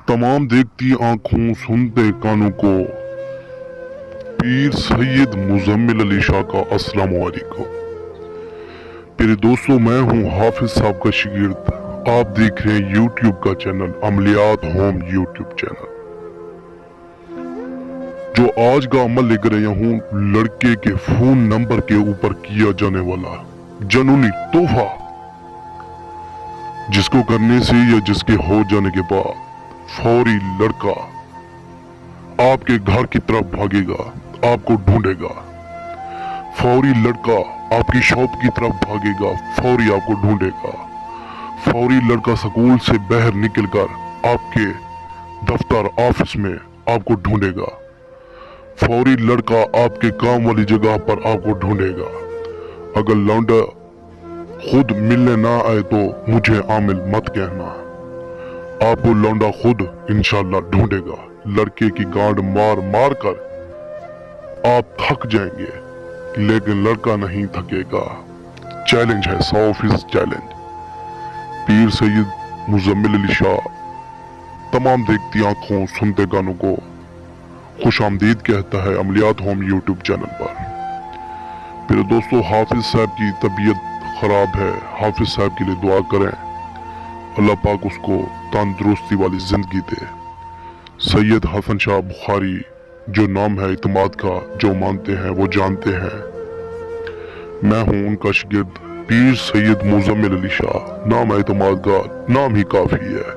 तमाम देखती आंखों सुनते कानों को पीर सैयद मुजम्मिल अली शाह का अस्सलाम वालेकुम। मेरे दोस्तों, मैं हूं हाफिज साहब का शागिर्द। आप देख रहे हैं यूट्यूब का चैनल अमलियात होम यूट्यूब चैनल। जो आज का अमल लेकर आया हूं, लड़के के फोन नंबर के ऊपर किया जाने वाला जनूनी तोहफा, जिसको करने से या जिसके हो जाने के बाद फौरी लड़का आपके घर की तरफ भागेगा, आपको ढूंढेगा। फौरी लड़का आपकी शॉप की तरफ भागेगा, फौरी आपको ढूंढेगा। फौरी लड़का स्कूल से बाहर निकलकर आपके दफ्तर ऑफिस में आपको ढूंढेगा। फौरी लड़का आपके काम वाली जगह पर आपको ढूंढेगा। अगर लौंडा खुद मिलने ना आए तो मुझे आमिल मत कहना, आपको लौंडा खुद इंशाल्लाह ढूंढेगा। लड़के की गांड मार मार कर आप थक जाएंगे, लेकिन लड़का नहीं थकेगा। चैलेंज है, 100% चैलेंज। पीर सैयद मुजम्मिल अली शाह तमाम देखती आंखों सुनते कानों को खुश आमदीद कहता है अमलियात होम यूट्यूब चैनल पर। मेरे दोस्तों, हाफिज साहब की तबीयत खराब है। हाफिज साहब के लिए दुआ करें, अल्लाह पाक उसको तंदुरुस्ती वाली जिंदगी दे। सैयद हसन शाह बुखारी जो नाम है इत्मीनान का, जो मानते हैं वो जानते हैं। मैं हूं उनका शागिर्द पीर सैयद मुजम्मिल अली शाह। नाम है इत्मीनान का, नाम ही काफी है।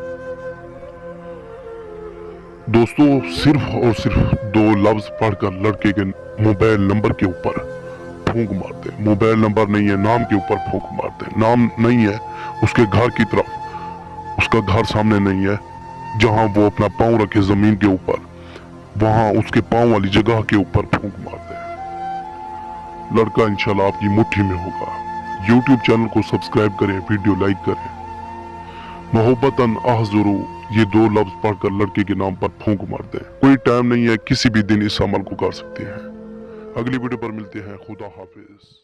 दोस्तों, सिर्फ और सिर्फ 2 लफ्ज पढ़कर लड़के के मोबाइल नंबर के ऊपर फूंक मार दे। मोबाइल नंबर नहीं है, नाम के ऊपर फूंक मार दे। नाम नहीं है, उसके घर की तरफ, उसका घर सामने नहीं है, जहां वो अपना पांव रखे जमीन के ऊपर, वहां उसके पांव वाली जगह के ऊपर फूंक मार दे। लड़का इंशाल्लाह आपकी मुट्ठी में होगा। यूट्यूब चैनल को सब्सक्राइब करें, वीडियो लाइक करें। मोहब्बतन ahzuru, ये 2 लफ्ज पढ़कर लड़के के नाम पर फूंक मार दें। कोई टाइम नहीं है, किसी भी दिन इस अमल को कर सकते हैं। अगली वीडियो पर मिलते हैं। खुदा हाफिज।